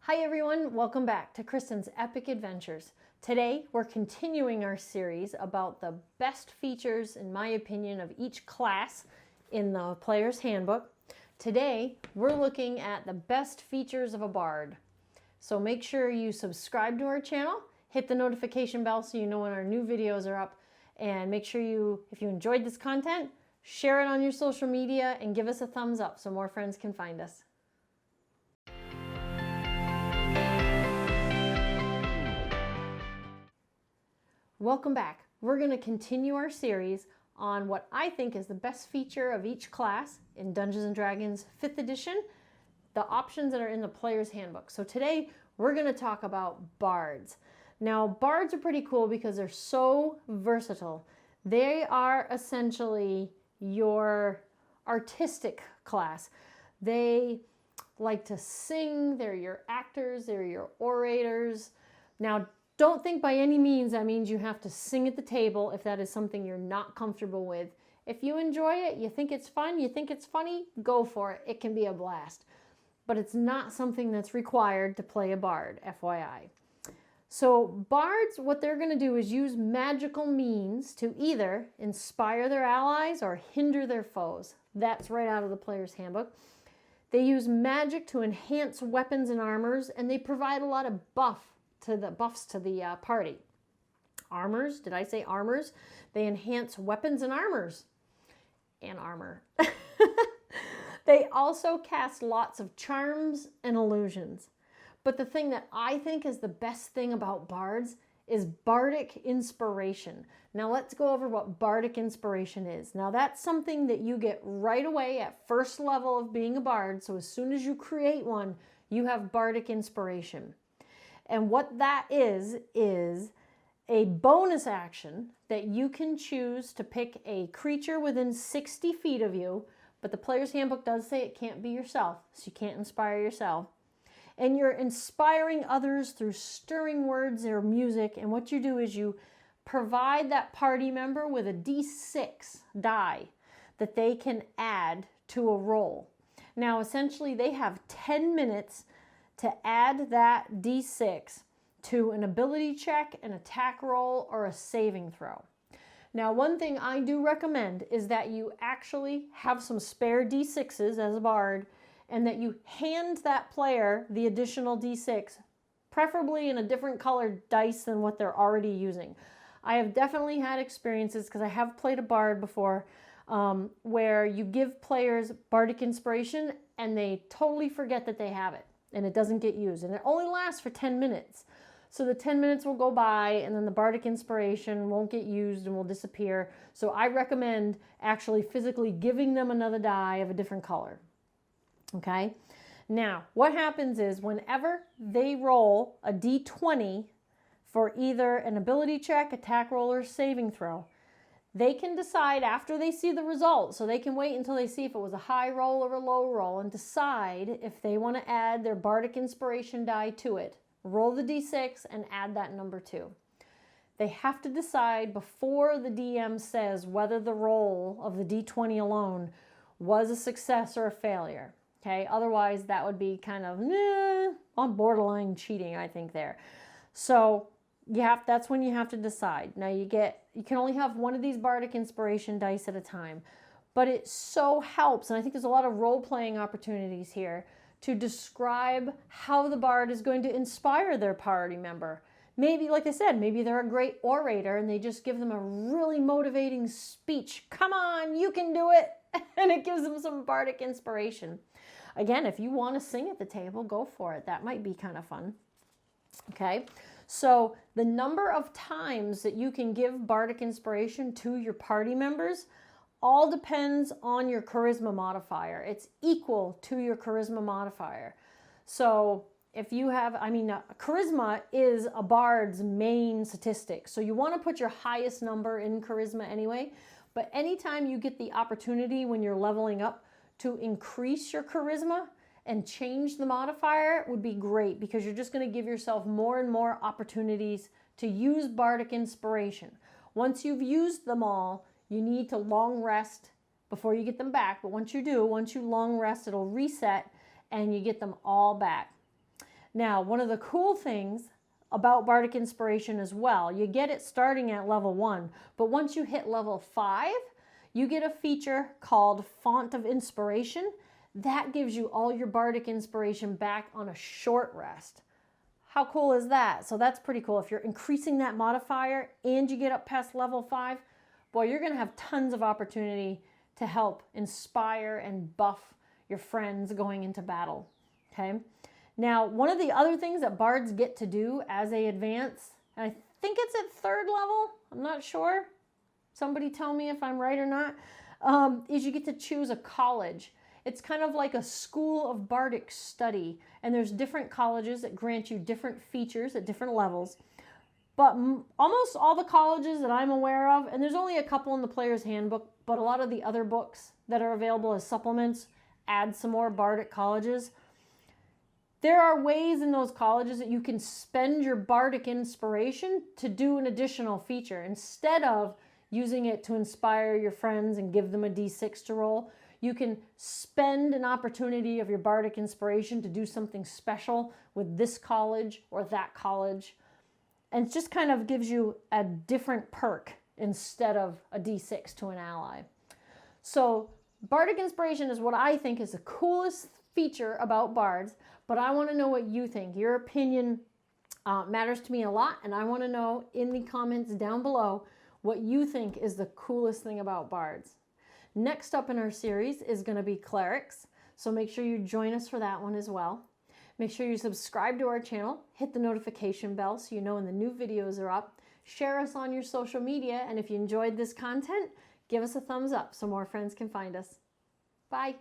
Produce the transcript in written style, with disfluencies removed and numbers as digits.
Hi everyone, welcome back to Kristen's Epic Adventures. Today we're continuing our series about the best features, in my opinion, of each class in the Player's Handbook. Today we're looking at the best features of a Bard. So make sure you subscribe to our channel, hit the notification bell so you know when our new videos are up, and make sure if you enjoyed this content, share it on your social media and give us a thumbs up so more friends can find us. Welcome back. We're going to continue our series on what I think is the best feature of each class in Dungeons & Dragons 5th edition, the options that are in the Player's Handbook. So today we're going to talk about Bards. Now, Bards are pretty cool because they're so versatile. They are essentially your artistic class. They like to sing, they're your actors, they're your orators. Now, don't think by any means that means you have to sing at the table if that is something you're not comfortable with. If you enjoy it, you think it's fun, you think it's funny, go for it. It can be a blast. But it's not something that's required to play a bard, FYI. So bards, what they're going to do is use magical means to either inspire their allies or hinder their foes. That's right out of the Player's Handbook. They use magic to enhance weapons and armors, and they provide a lot of buffs to the party. Armors, did I say armors? They enhance weapons and armors. And armor. They also cast lots of charms and illusions. But the thing that I think is the best thing about bards is bardic inspiration. Now let's go over what bardic inspiration is. Now that's something that you get right away at first level of being a bard. So as soon as you create one, you have bardic inspiration. And what that is a bonus action that you can choose to pick a creature within 60 feet of you, but the Player's Handbook does say it can't be yourself, so you can't inspire yourself. And you're inspiring others through stirring words or music, and what you do is you provide that party member with a D6 die that they can add to a roll. Now, essentially, they have 10 minutes to add that D6 to an ability check, an attack roll, or a saving throw. Now, one thing I do recommend is that you actually have some spare D6s as a bard, and that you hand that player the additional D6, preferably in a different colored dice than what they're already using. I have definitely had experiences, because I have played a bard before, where you give players bardic inspiration and they totally forget that they have it. And it doesn't get used. And it only lasts for 10 minutes. So the 10 minutes will go by and then the bardic inspiration won't get used and will disappear. So I recommend actually physically giving them another die of a different color. Okay? Now, what happens is whenever they roll a d20 for either an ability check, attack roll, or saving throw, they can decide after they see the result, so they can wait until they see if it was a high roll or a low roll and decide if they want to add their bardic inspiration die to it. Roll the d6 and add that number 2. They have to decide before the DM says whether the roll of the d20 alone was a success or a failure. Okay, otherwise that would be kind of on borderline cheating, I think there. So that's when you have to decide. Now you can only have one of these bardic inspiration dice at a time, but it so helps, and I think there's a lot of role-playing opportunities here to describe how the bard is going to inspire their party member. Maybe, like I said, maybe they're a great orator and they just give them a really motivating speech. Come on, you can do it! And it gives them some bardic inspiration. Again, if you want to sing at the table, go for it. That might be kind of fun. Okay? So the number of times that you can give bardic inspiration to your party members all depends on your charisma modifier. It's equal to your charisma modifier. So if you have, charisma is a bard's main statistic. So you want to put your highest number in charisma anyway. But anytime you get the opportunity when you're leveling up to increase your charisma and change the modifier, would be great, because you're just going to give yourself more and more opportunities to use bardic inspiration. Once you've used them all, you need to long rest before you get them back. But once you long rest, it'll reset and you get them all back. Now, one of the cool things about Bardic Inspiration as well, you get it starting at level 1, but once you hit level 5, you get a feature called Font of Inspiration. That gives you all your Bardic Inspiration back on a short rest. How cool is that? So that's pretty cool. If you're increasing that modifier and you get up past level 5, boy, you're going to have tons of opportunity to help inspire and buff your friends going into battle. Okay? Now, one of the other things that bards get to do as they advance, and I think it's at 3rd level, I'm not sure, somebody tell me if I'm right or not, is you get to choose a college. It's kind of like a school of bardic study, and there's different colleges that grant you different features at different levels. But almost all the colleges that I'm aware of, and there's only a couple in the player's handbook, but a lot of the other books that are available as supplements add some more bardic colleges. There are ways in those colleges that you can spend your bardic inspiration to do an additional feature. Instead of using it to inspire your friends and give them a D6 to roll, you can spend an opportunity of your bardic inspiration to do something special with this college or that college. And it just kind of gives you a different perk instead of a D6 to an ally. So bardic inspiration is what I think is the coolest feature about bards, but I want to know what you think. Your opinion matters to me a lot, and I want to know in the comments down below what you think is the coolest thing about bards. Next up in our series is going to be clerics, so make sure you join us for that one as well. Make sure you subscribe to our channel, hit the notification bell so you know when the new videos are up. Share us on your social media, and if you enjoyed this content, give us a thumbs up so more friends can find us. Bye.